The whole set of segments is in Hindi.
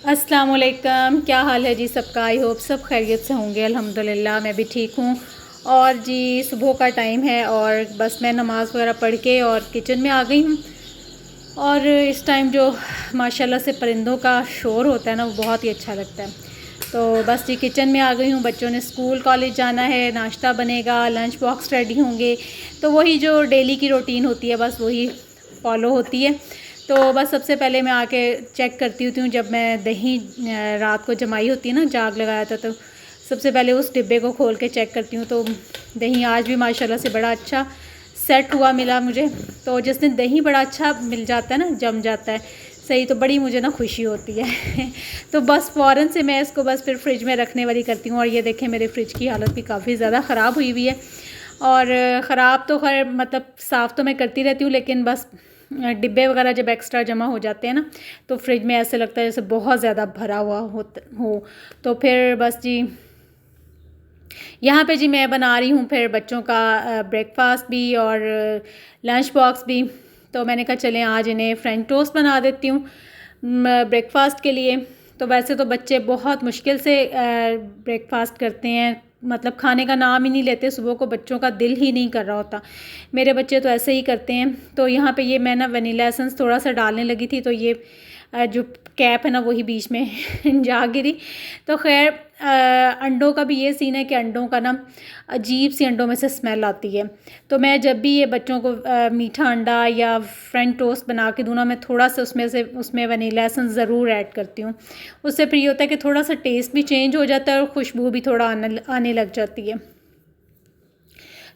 अस्सलाम वालेकुम, क्या हाल है जी सबका। आई होप सब खैरियत से होंगे। अल्हम्दुलिल्लाह मैं भी ठीक हूँ। और जी सुबह का टाइम है और बस मैं नमाज़ वगैरह पढ़ के और किचन में आ गई हूँ। और इस टाइम जो माशाल्लाह से परिंदों का शोर होता है ना, वो बहुत ही अच्छा लगता है। तो बस जी किचन में आ गई हूँ। बच्चों ने स्कूल कॉलेज जाना है, नाश्ता बनेगा, लंच बॉक्स रेडी होंगे। तो वही जो डेली की रूटीन होती है बस वही फॉलो होती है। तो बस सबसे पहले मैं आके चेक करती होती हूँ, जब मैं दही रात को जमाई होती है ना, जाग लगाया था, तो सबसे पहले उस डिब्बे को खोल के चेक करती हूँ। तो दही आज भी माशाल्लाह से बड़ा अच्छा सेट हुआ मिला मुझे। तो जिस दिन दही बड़ा अच्छा मिल जाता है ना, जम जाता है सही, तो बड़ी मुझे ना खुशी होती है। तो बस फ़ौरन से मैं इसको बस फिर फ्रिज में रखने वाली करती हूँ। और ये देखें मेरे फ्रिज की हालत भी काफ़ी ज़्यादा ख़राब हुई हुई है। और ख़राब तो खैर मतलब साफ़ तो मैं करती रहती हूँ, लेकिन बस डिब्बे वगैरह जब एक्स्ट्रा जमा हो जाते हैं ना, तो फ्रिज में ऐसे लगता है जैसे बहुत ज़्यादा भरा हुआ हो। तो फिर बस जी यहाँ पे जी मैं बना रही हूँ फिर बच्चों का ब्रेकफास्ट भी और लंच बॉक्स भी। तो मैंने कहा चलें आज इन्हें फ्रेंच टोस्ट बना देती हूँ ब्रेकफास्ट के लिए। तो वैसे तो बच्चे बहुत मुश्किल से ब्रेकफास्ट करते हैं, मतलब खाने का नाम ही नहीं लेते। सुबह को बच्चों का दिल ही नहीं कर रहा होता। मेरे बच्चे तो ऐसे ही करते हैं। तो यहाँ पे ये मैं ना वनीला एसेंस थोड़ा सा डालने लगी थी, तो ये जो कैप है ना वही बीच में जा गिरी। तो खैर अंडों का भी ये सीन है कि अंडों का ना अजीब सी अंडों में से स्मेल आती है। तो मैं जब भी ये बच्चों को मीठा अंडा या फ्रेंच टोस्ट बना के दूँ ना, मैं थोड़ा सा उसमें वनीला एसेंस ज़रूर ऐड करती हूँ। उससे फिर ये होता है कि थोड़ा सा टेस्ट भी चेंज हो जाता है और खुशबू भी थोड़ा आने लग जाती है।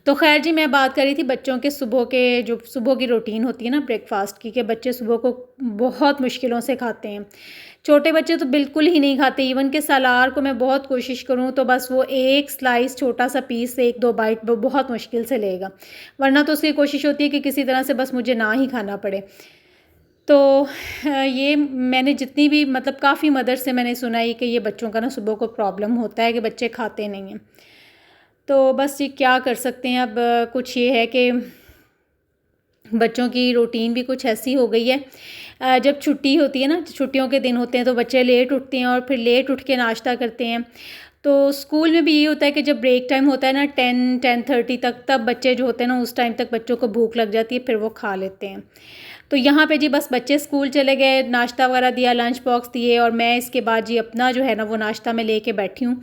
तो खैर जी मैं बात कर रही थी बच्चों के सुबह के, जो सुबह की रूटीन होती है ना ब्रेकफास्ट की, कि बच्चे सुबह को बहुत मुश्किलों से खाते हैं। छोटे बच्चे तो बिल्कुल ही नहीं खाते। इवन के सलार को मैं बहुत कोशिश करूँ तो बस वो एक स्लाइस छोटा सा पीस से एक दो बाइट वो बहुत मुश्किल से लेगा, वरना तो उसकी कोशिश होती है कि किसी तरह से बस मुझे ना ही खाना पड़े। तो ये मैंने जितनी भी मतलब काफ़ी मदर से मैंने सुना है कि ये बच्चों का ना सुबह को प्रॉब्लम होता है कि बच्चे खाते नहीं हैं। तो बस ये क्या कर सकते हैं अब। कुछ ये है कि बच्चों की रूटीन भी कुछ ऐसी हो गई है। जब छुट्टी होती है ना, छुट्टियों के दिन होते हैं, तो बच्चे लेट उठते हैं और फिर लेट उठ के नाश्ता करते हैं। तो स्कूल में भी ये होता है कि जब ब्रेक टाइम होता है ना 10-10:30 तक, तब बच्चे जो होते हैं ना उस टाइम तक बच्चों को भूख लग जाती है, फिर वो खा लेते हैं। तो यहाँ पे जी बस बच्चे स्कूल चले गए, नाश्ता वगैरह दिया, लंच बॉक्स दिए, और मैं इसके बाद जी अपना जो है ना वो नाश्ता मैं लेके बैठी हूँ।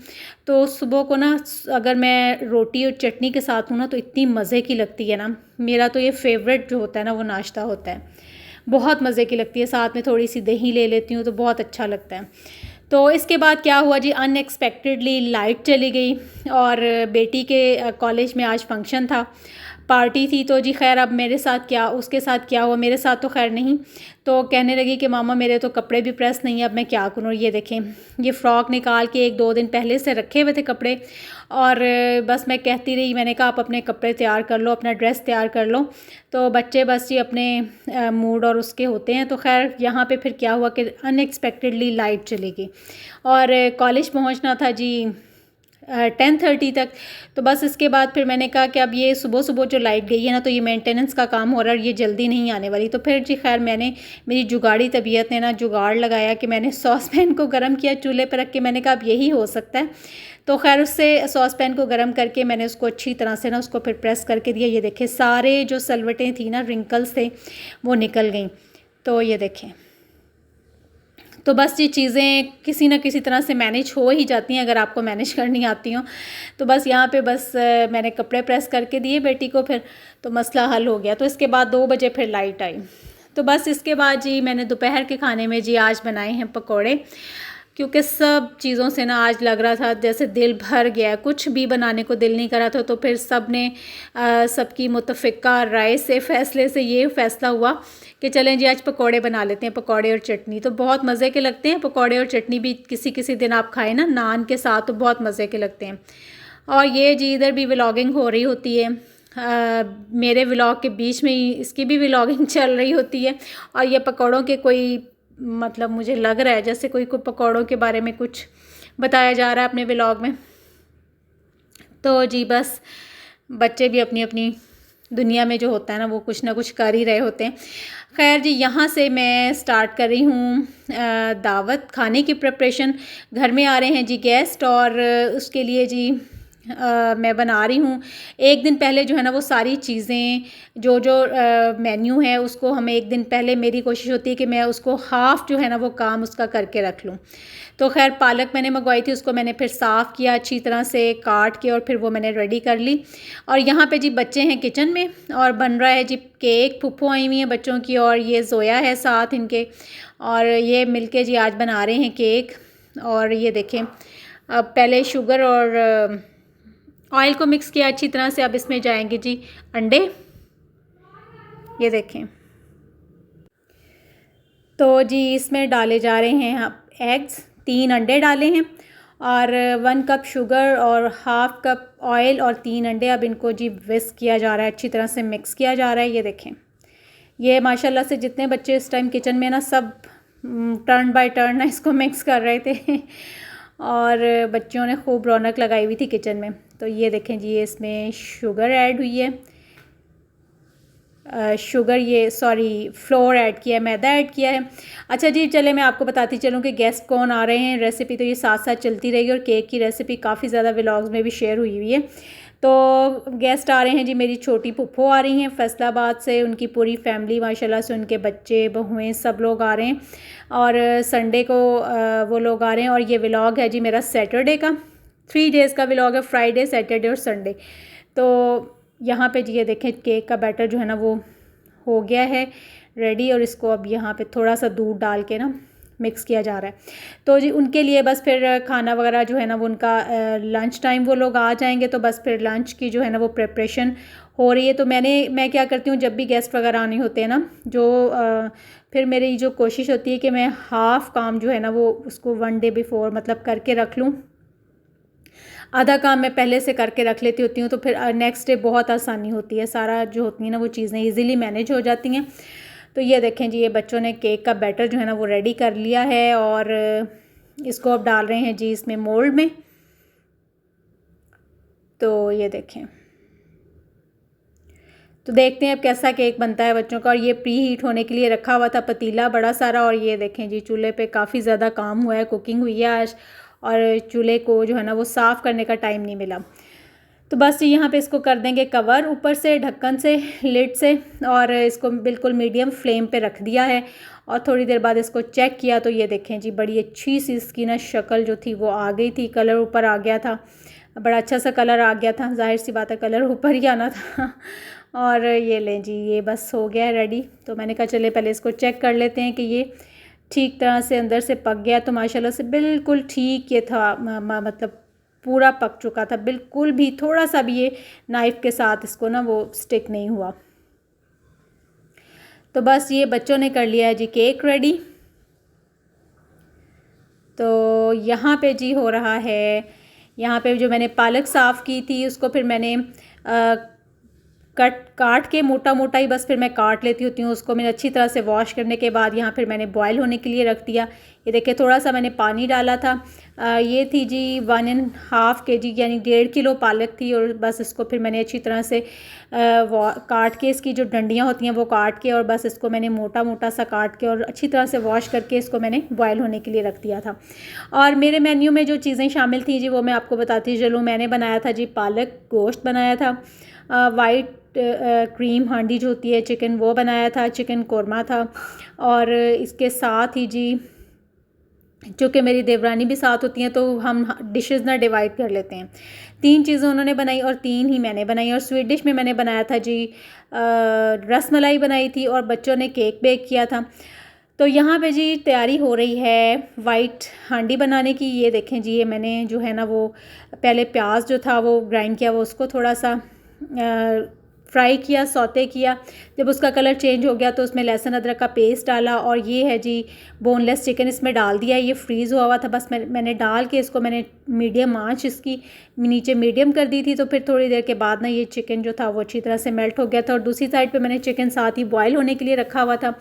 तो सुबह को ना अगर मैं रोटी और चटनी के साथ हूँ ना तो इतनी मज़े की लगती है ना। मेरा तो ये फेवरेट जो होता है ना वो नाश्ता होता है, बहुत मज़े की लगती है। साथ में थोड़ी सी दही ले लेती हूँ तो बहुत अच्छा लगता है। तो इसके बाद क्या हुआ जी, अनएक्सपेक्टेडली लाइट चली गई। और बेटी के कॉलेज में आज फंक्शन था, पार्टी थी। तो जी खैर अब मेरे साथ क्या, उसके साथ क्या हुआ, मेरे साथ तो खैर नहीं। तो कहने लगी कि मामा मेरे तो कपड़े भी प्रेस नहीं है, अब मैं क्या करूँ। ये देखें, ये फ़्रॉक निकाल के 1-2 दिन पहले से रखे हुए थे कपड़े। और बस मैं कहती रही, मैंने कहा आप अपने कपड़े तैयार कर लो, अपना ड्रेस तैयार कर लो। तो बच्चे बस जी अपने मूड और उसके होते हैं। तो खैर यहाँ पे फिर क्या हुआ कि अनएक्सपेक्टेडली लाइट चली गई और कॉलेज पहुँचना था जी 10:30 तक। तो बस इसके बाद फिर मैंने कहा कि अब ये सुबह सुबह जो लाइट गई है ना, तो ये मेंटेनेंस का काम हो रहा है और ये जल्दी नहीं आने वाली। तो फिर जी खैर मैंने, मेरी जुगाड़ी तबीयत ने ना जुगाड़ लगाया कि मैंने सॉस पैन को गर्म किया चूल्हे पर रख के। मैंने कहा अब यही हो सकता है। तो खैर उससे सॉस पैन को गर्म करके मैंने उसको अच्छी तरह से ना उसको फिर प्रेस करके दिया। ये देखें सारे जो सलवटें थी ना, रिंकल्स थे, वो निकल गई। तो ये देखें, तो बस ये चीज़ें किसी न किसी तरह से मैनेज हो ही जाती हैं अगर आपको मैनेज करनी आती हो। तो बस यहाँ पे बस मैंने कपड़े प्रेस करके दिए बेटी को, फिर तो मसला हल हो गया। तो इसके बाद 2 बजे फिर लाइट आई। तो बस इसके बाद जी मैंने दोपहर के खाने में जी आज बनाए हैं पकौड़े, क्योंकि सब चीज़ों से ना आज लग रहा था जैसे दिल भर गया, कुछ भी बनाने को दिल नहीं करा था। तो फिर सब ने सबकी मुत्तफ़िका राय से, फ़ैसले से ये फ़ैसला हुआ कि चलें जी आज पकौड़े बना लेते हैं, पकौड़े और चटनी। तो बहुत मज़े के लगते हैं पकौड़े और चटनी भी, किसी किसी दिन आप खाएं ना नान के साथ तो बहुत मज़े के लगते हैं। और ये जी इधर भी व्लॉगिंग हो रही होती है, मेरे व्लॉग के बीच में ही इसकी भी व्लॉगिंग चल रही होती है। और ये पकौड़ों के कोई मतलब मुझे लग रहा है जैसे कोई पकौड़ों के बारे में कुछ बताया जा रहा है अपने व्लॉग में। तो जी बस बच्चे भी अपनी अपनी दुनिया में जो होता है ना वो कुछ ना कुछ कर ही रहे होते हैं। खैर जी, यहाँ से मैं स्टार्ट कर रही हूँ दावत खाने की प्रिपरेशन। घर में आ रहे हैं जी गेस्ट, और उसके लिए जी मैं बना रही हूँ। एक दिन पहले जो है ना वो सारी चीज़ें जो जो मेन्यू है उसको हमें एक दिन पहले, मेरी कोशिश होती है कि मैं उसको हाफ़ जो है ना वो काम उसका करके रख लूँ। तो खैर पालक मैंने मंगवाई थी, उसको मैंने फिर साफ़ किया अच्छी तरह से काट के, और फिर वो मैंने रेडी कर ली। और यहाँ पे जी बच्चे हैं किचन में और बन रहा है जी केक। फूफो आई हुई हैं बच्चों की, और ये ज़ोया है साथ इनके, और ये मिलके जी आज बना रहे हैं केक। और ये देखें, अब पहले शुगर और ऑयल को मिक्स किया अच्छी तरह से। अब इसमें जाएंगे जी अंडे, ये देखें। तो जी इसमें डाले जा रहे हैं एग्स, 3 अंडे डाले हैं, और 1 कप शुगर और हाफ़ कप ऑयल और 3 अंडे। अब इनको जी विस्क किया जा रहा है, अच्छी तरह से मिक्स किया जा रहा है। ये देखें, ये माशाल्लाह से जितने बच्चे इस टाइम किचन में ना, सब टर्न बाय टर्न ना इसको मिक्स कर रहे थे और बच्चों ने खूब रौनक लगाई हुई थी किचन में। तो ये देखें जी, ये इसमें शुगर ऐड हुई है, फ्लोर ऐड किया है, मैदा ऐड किया है। अच्छा जी, चले मैं आपको बताती चलूँ कि गेस्ट कौन आ रहे हैं। रेसिपी तो ये साथ साथ चलती रहेगी, और केक की रेसिपी काफ़ी ज़्यादा व्लॉग्स में भी शेयर हुई हुई है। तो गेस्ट आ रहे हैं जी, मेरी छोटी फूफो आ रही हैं फैसलाबाद से, उनकी पूरी फैमिली माशाल्लाह से, उनके बच्चे बहुएँ सब लोग आ रहे हैं, और संडे को वो लोग आ रहे हैं। और ये व्लॉग है जी मेरा सैटरडे का, 3 डेज़ का व्लॉग है, फ्राइडे सैटरडे और संडे। तो यहाँ पे जी ये देखें, केक का बैटर जो है ना वो हो गया है रेडी, और इसको अब यहाँ पे थोड़ा सा दूध डाल के ना मिक्स किया जा रहा है। तो जी उनके लिए बस फिर खाना वगैरह जो है ना वो उनका लंच टाइम वो लोग आ जाएंगे, तो बस फिर लंच की जो है ना वो प्रिपरेशन हो रही है। तो मैं क्या करती हूँ, जब भी गेस्ट वगैरह आने होते हैं ना, जो फिर मेरी जो कोशिश होती है कि मैं हाफ़ काम जो है ना वो उसको 1 डे बिफ़ोर मतलब करके रख लूँ। आधा काम मैं पहले से करके रख लेती होती हूँ, तो फिर नेक्स्ट डे बहुत आसानी होती है, सारा जो होती है ना वो चीज़ें ईज़िली मैनेज हो जाती हैं। तो ये देखें जी, ये बच्चों ने केक का बैटर जो है ना वो रेडी कर लिया है, और इसको अब डाल रहे हैं जी इसमें मोल्ड में। तो ये देखें, तो देखते हैं अब कैसा केक बनता है बच्चों का। और ये प्री हीट होने के लिए रखा हुआ था पतीला बड़ा सारा, और ये देखें जी चूल्हे पे काफ़ी ज़्यादा काम हुआ है, कुकिंग हुई है आज, और चूल्हे को जो है ना वो साफ़ करने का टाइम नहीं मिला। तो बस यहाँ पे इसको कर देंगे कवर ऊपर से, ढक्कन से, लिड से, और इसको बिल्कुल मीडियम फ्लेम पे रख दिया है। और थोड़ी देर बाद इसको चेक किया, तो ये देखें जी बड़ी अच्छी सी इसकी ना शक्ल जो थी वो आ गई थी, कलर ऊपर आ गया था, बड़ा अच्छा सा कलर आ गया था। जाहिर सी बात है कलर ऊपर ही आना था और ये लें जी, ये बस हो गया है रेडी। तो मैंने कहा चले पहले इसको चेक कर लेते हैं कि ये ठीक तरह से अंदर से पक गया। तो माशाल्लाह से बिल्कुल ठीक ये था, मतलब पूरा पक चुका था, बिल्कुल भी थोड़ा सा भी ये नाइफ़ के साथ इसको ना वो स्टिक नहीं हुआ। तो बस ये बच्चों ने कर लिया है जी केक रेडी। तो यहाँ पे जी हो रहा है, यहाँ पे जो मैंने पालक साफ़ की थी उसको फिर मैंने काट के मोटा मोटा ही बस फिर मैं काट लेती होती हूँ उसको। मैंने अच्छी तरह से वॉश करने के बाद यहाँ फिर मैंने बॉयल होने के लिए रख दिया। ये देखिए थोड़ा सा मैंने पानी डाला था। ये थी जी 1.5 kg यानी 1.5 किलो पालक थी, और बस इसको फिर मैंने अच्छी तरह से काट के, इसकी जो डंडियाँ होती हैं वो काट के, और बस इसको मैंने मोटा मोटा सा काट के और अच्छी तरह से वॉश करके इसको मैंने बॉयल होने के लिए रख दिया था। और मेरे मेन्यू में जो चीज़ें शामिल थी जी वो मैं आपको बताती चलूँ। मैंने बनाया था जी पालक गोश्त बनाया था, वाइट क्रीम हांडी जो होती है चिकन वो बनाया था, चिकन कोरमा था, और इसके साथ ही जी चूँकि मेरी देवरानी भी साथ होती हैं तो हम डिशेस ना डिवाइड कर लेते हैं। 3 चीज़ें उन्होंने बनाई और 3 ही मैंने बनाई। और स्वीट डिश में मैंने बनाया था जी रसमलाई बनाई थी, और बच्चों ने केक बेक किया था। तो यहाँ पे जी तैयारी हो रही है वाइट हांडी बनाने की। ये देखें जी, ये मैंने जो है ना वो पहले प्याज जो था वो ग्राइंड किया, वो उसको थोड़ा सा फ्राई किया, सौते किया। जब उसका कलर चेंज हो गया तो उसमें लहसुन अदरक का पेस्ट डाला, और ये है जी बोनलेस चिकन इसमें डाल दिया। ये फ्रीज़ हुआ था, बस मैंने डाल के इसको मैंने मीडियम आंच इसकी नीचे मीडियम कर दी थी। तो फिर थोड़ी देर के बाद ना ये चिकन जो था वो अच्छी तरह से मेल्ट हो गया था, और दूसरी साइड पे मैंने चिकन साथ ही बॉयल होने के लिए रखा हुआ था।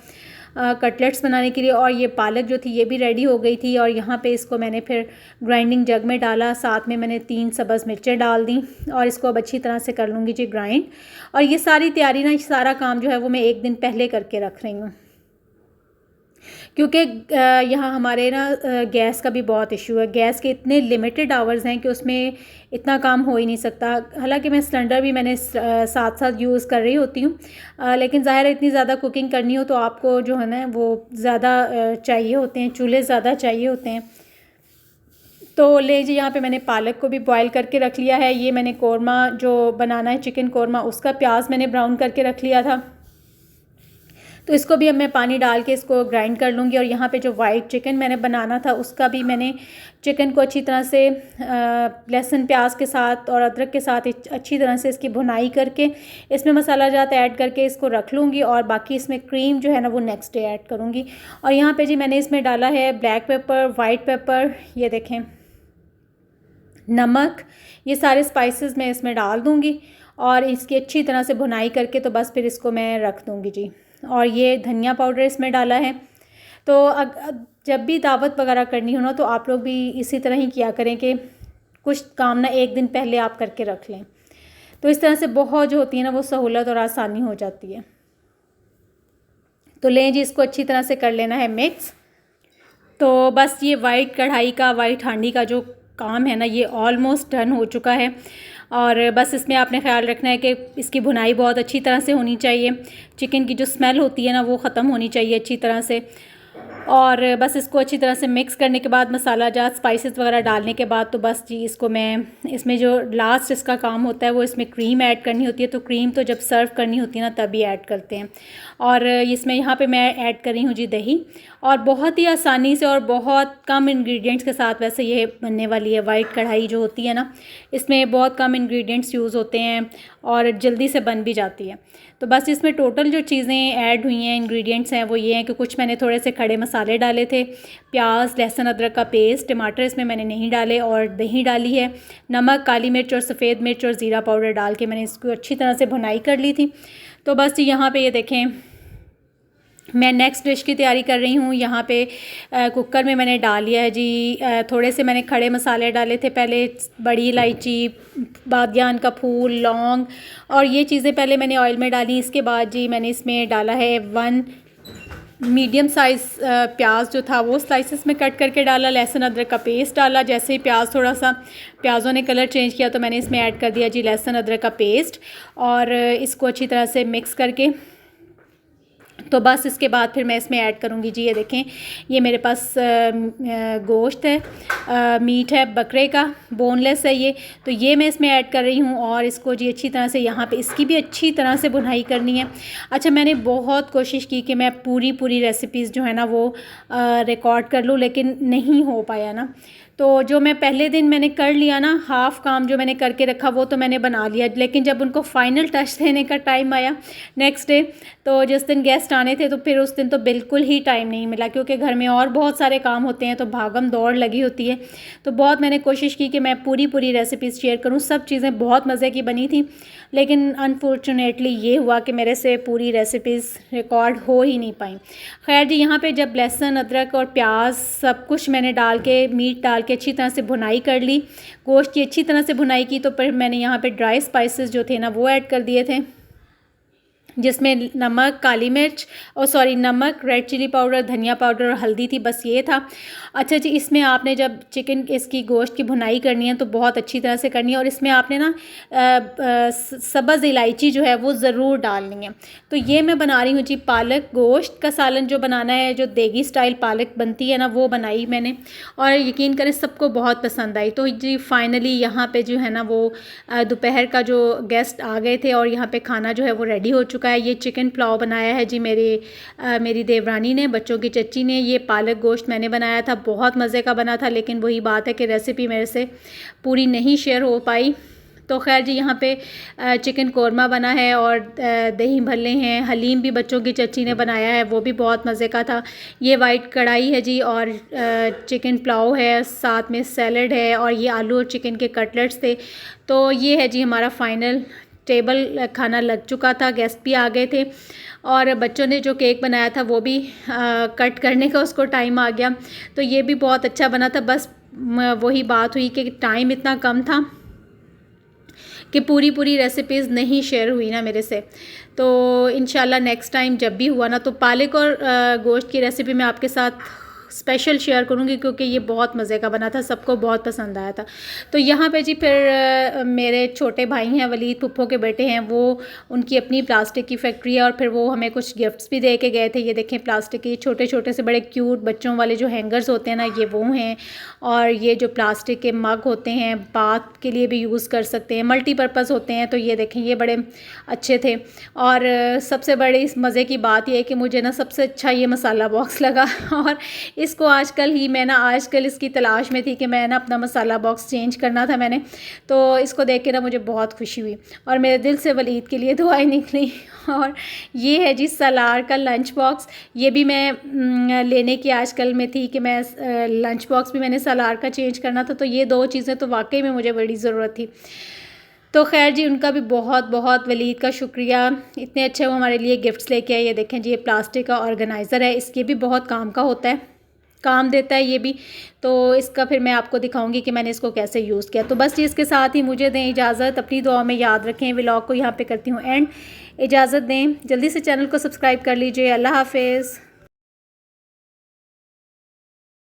कटलेट्स बनाने के लिए। और ये पालक जो थी ये भी रेडी हो गई थी। और यहाँ पे इसको मैंने फिर ग्राइंडिंग जग में डाला, साथ में मैंने 3 सब्ज़ मिर्चें डाल दी और इसको अब अच्छी तरह से कर लूँगी जी ग्राइंड। और ये सारी तैयारी ना, सारा काम जो है वो मैं एक दिन पहले करके रख रही हूँ, क्योंकि यहाँ हमारे ना गैस का भी बहुत इशू है। गैस के इतने लिमिटेड आवर्स हैं कि उसमें इतना काम हो ही नहीं सकता। हालांकि मैं सिलेंडर भी मैंने साथ साथ यूज़ कर रही होती हूँ, लेकिन ज़ाहिर है इतनी ज़्यादा कुकिंग करनी हो तो आपको जो है ना वो ज़्यादा चाहिए होते हैं, चूल्हे ज़्यादा चाहिए होते हैं। तो ले जी, यहाँ पे मैंने पालक को भी बॉयल करके रख लिया है। ये मैंने कौरमा जो बनाना है चिकन कौरमा, उसका प्याज मैंने ब्राउन करके रख लिया था। तो इसको भी अब मैं पानी डाल के इसको ग्राइंड कर लूँगी। और यहाँ पे जो वाइट चिकन मैंने बनाना था उसका भी मैंने चिकन को अच्छी तरह से लहसुन प्याज के साथ और अदरक के साथ अच्छी तरह से इसकी भुनाई करके इसमें मसाला जात ऐड करके इसको रख लूँगी। और बाकी इसमें क्रीम जो है ना वो नेक्स्ट डे ऐड करूँगी। और यहाँ पे जी मैंने इसमें डाला है ब्लैक पेपर, वाइट पेपर, ये देखें, नमक, ये सारे स्पाइसेस मैं इसमें डाल दूँगी और इसकी अच्छी तरह से भुनाई करके तो बस फिर इसको मैं रख दूँगी जी। और ये धनिया पाउडर इसमें डाला है। तो जब भी दावत वगैरह करनी हो ना तो आप लोग भी इसी तरह ही किया करें कि कुछ काम ना एक दिन पहले आप करके रख लें, तो इस तरह से बहुत जो होती है ना वो सहूलत और आसानी हो जाती है। तो लें जी, इसको अच्छी तरह से कर लेना है मिक्स। तो बस ये वाइट कढ़ाई का, वाइट हांडी का जो काम है ना ये ऑलमोस्ट डन हो चुका है। और बस इसमें आपने ख्याल रखना है कि इसकी भुनाई बहुत अच्छी तरह से होनी चाहिए, चिकन की जो स्मेल होती है ना वो ख़त्म होनी चाहिए अच्छी तरह से। और बस इसको अच्छी तरह से मिक्स करने के बाद, मसाला जात स्पाइसेस वगैरह डालने के बाद, तो बस जी इसको मैं, इसमें जो लास्ट इसका काम होता है वो इसमें क्रीम ऐड करनी होती है। तो क्रीम तो जब सर्व करनी होती है ना तभी ऐड करते हैं। और इसमें यहाँ पे मैं ऐड कर रही हूँ जी दही। और बहुत ही आसानी से और बहुत कम इंग्रेडिएंट्स के साथ वैसे ये बनने वाली है। वाइट कढ़ाई जो होती है ना इसमें बहुत कम इंग्रेडिएंट्स यूज़ होते हैं और जल्दी से बन भी जाती है। तो बस इसमें टोटल जो चीज़ें ऐड हुई हैं, इंग्रेडिएंट्स हैं, वो ये हैं कि कुछ मैंने थोड़े से खड़े मसाले डाले थे, प्याज, लहसुन, अदरक का पेस्ट, टमाटर इसमें मैंने नहीं डाले, और दही डाली है, नमक, काली मिर्च और सफ़ेद मिर्च और ज़ीरा पाउडर डाल के मैंने इसको अच्छी तरह से भुनाई कर ली थी। तो बस यहाँ पे ये देखें, मैं नेक्स्ट डिश की तैयारी कर रही हूँ। यहाँ पे कुकर में मैंने डाल लिया है जी, थोड़े से मैंने खड़े मसाले डाले थे पहले, बड़ी इलायची, बादियान का फूल, लौंग, और ये चीज़ें पहले मैंने ऑयल में डाली। इसके बाद जी मैंने इसमें डाला है 1 मीडियम साइज़ प्याज जो था वो स्लाइसेस में कट करके डाला, लहसुन अदरक का पेस्ट डाला। जैसे ही प्याज थोड़ा सा, प्याज़ों ने कलर चेंज किया तो मैंने इसमें ऐड कर दिया जी लहसुन अदरक का पेस्ट, और इसको अच्छी तरह से मिक्स करके, तो बस इसके बाद फिर मैं इसमें ऐड करूँगी जी, ये देखें, ये मेरे पास गोश्त है, मीट है बकरे का, बोनलेस है ये, तो ये मैं इसमें ऐड कर रही हूँ। और इसको जी अच्छी तरह से यहाँ पे इसकी भी अच्छी तरह से भुनाई करनी है। अच्छा, मैंने बहुत कोशिश की कि मैं पूरी रेसिपीज़ जो है ना वो रिकॉर्ड कर लूँ, लेकिन नहीं हो पाया ना। तो जो मैं पहले दिन मैंने कर लिया ना, हाफ़ काम जो मैंने करके रखा वो तो मैंने बना लिया, लेकिन जब उनको फ़ाइनल टच देने का टाइम आया नेक्स्ट डे, तो जिस दिन गेस्ट आने थे, तो फिर उस दिन तो बिल्कुल ही टाइम नहीं मिला, क्योंकि घर में और बहुत सारे काम होते हैं, तो भागम दौड़ लगी होती है। तो बहुत मैंने कोशिश की कि मैं पूरी रेसिपीज़ शेयर करूँ, सब चीज़ें बहुत मज़े की बनी थी, लेकिन अनफॉर्चुनेटली ये हुआ कि मेरे से पूरी रेसिपीज़ रिकॉर्ड हो ही नहीं पाई। खैर जी, यहाँ पे जब लहसुन, अदरक और प्याज सब कुछ मैंने डाल के, मीट डाल के अच्छी तरह से भुनाई कर ली, गोश्त की अच्छी तरह से भुनाई की, तो फिर मैंने यहाँ पे ड्राई स्पाइसेस जो थे ना वो ऐड कर दिए थे, जिसमें नमक, काली मिर्च और नमक, रेड चिली पाउडर, धनिया पाउडर और हल्दी थी, बस ये था। अच्छा जी, इसमें आपने जब चिकन इसकी गोश्त की भुनाई करनी है तो बहुत अच्छी तरह से करनी है, और इसमें आपने ना सब्ज़ इलायची जो है वो ज़रूर डालनी है। तो ये मैं बना रही हूँ जी पालक गोश्त का सालन, जो बनाना है, जो देगी स्टाइल पालक बनती है ना वो बनाई मैंने, और यकीन करें सबको बहुत पसंद आई। तो जी फाइनली यहाँ पे जो है ना वो दोपहर का जो गेस्ट आ गए थे और यहाँ पे खाना जो है वो रेडी हो चुका है। ये चिकन पुलाव बनाया है जी मेरी देवरानी ने, बच्चों की चच्ची ने। ये पालक गोश्त मैंने बनाया था, बहुत मज़े का बना था, लेकिन वही बात है कि रेसिपी मेरे से पूरी नहीं शेयर हो पाई। तो खैर जी, यहाँ पे चिकन कौरमा बना है और दही भल्ले हैं, हलीम भी बच्चों की चच्ची ने बनाया है, वो भी बहुत मज़े का था। ये वाइट कढ़ाई है जी, और चिकन पुलाव है, साथ में सैलड है, और ये आलू और चिकन के कटलेट्स थे। तो ये है जी हमारा फाइनल टेबल खाना लग चुका था, गेस्ट भी आ गए थे और बच्चों ने जो केक बनाया था वो भी कट करने का उसको टाइम आ गया, तो ये भी बहुत अच्छा बना था। बस वही बात हुई कि टाइम इतना कम था कि पूरी रेसिपीज़ नहीं शेयर हुई ना मेरे से। तो इंशाल्लाह नेक्स्ट टाइम जब भी हुआ ना तो पालक और गोश्त की रेसिपी मैं आपके साथ स्पेशल शेयर करूँगी, क्योंकि ये बहुत मज़े का बना था, सबको बहुत पसंद आया था। तो यहाँ पे जी फिर मेरे छोटे भाई हैं, वलीद फुप्पो के बेटे हैं, वो उनकी अपनी प्लास्टिक की फैक्ट्री है और फिर वो हमें कुछ गिफ्ट्स भी दे के गए थे। ये देखें प्लास्टिक के छोटे छोटे से बड़े क्यूट बच्चों वाले जो हैंगर्स होते हैं ना, ये वो हैं। और ये जो प्लास्टिक के मग होते हैं बाथ के लिए भी यूज़ कर सकते हैं, मल्टीपर्पज़ होते हैं। तो ये देखें ये बड़े अच्छे थे। और सबसे बड़ी मज़े की बात ये है कि मुझे ना सबसे अच्छा ये मसाला बॉक्स लगा और इसको आजकल इसकी तलाश में थी कि मैं ना अपना मसाला बॉक्स चेंज करना था मैंने, तो इसको देख के ना मुझे बहुत खुशी हुई और मेरे दिल से वलीद के लिए दुआएं निकली। और ये है जी सलार का लंच बॉक्स, ये भी मैं लेने की आजकल में थी कि मैं लंच बॉक्स भी मैंने सलार का चेंज करना था। तो ये दो चीज़ें तो वाकई में मुझे बड़ी ज़रूरत थी। तो खैर जी उनका भी बहुत बहुत वलीद का शुक्रिया, इतने अच्छे वो हमारे लिए गिफ्ट्स लेके आए। ये देखें जी ये प्लास्टिक का ऑर्गेनाइज़र है, इसके भी बहुत काम का होता है, काम देता है ये भी। तो इसका फिर मैं आपको दिखाऊंगी कि मैंने इसको कैसे यूज़ किया। तो बस जी इसके साथ ही मुझे दें इजाज़त, अपनी दुआ में याद रखें। व्लॉग को यहाँ पे करती हूँ एंड, इजाज़त दें, जल्दी से चैनल को सब्सक्राइब कर लीजिए। अल्लाह हाफिज़।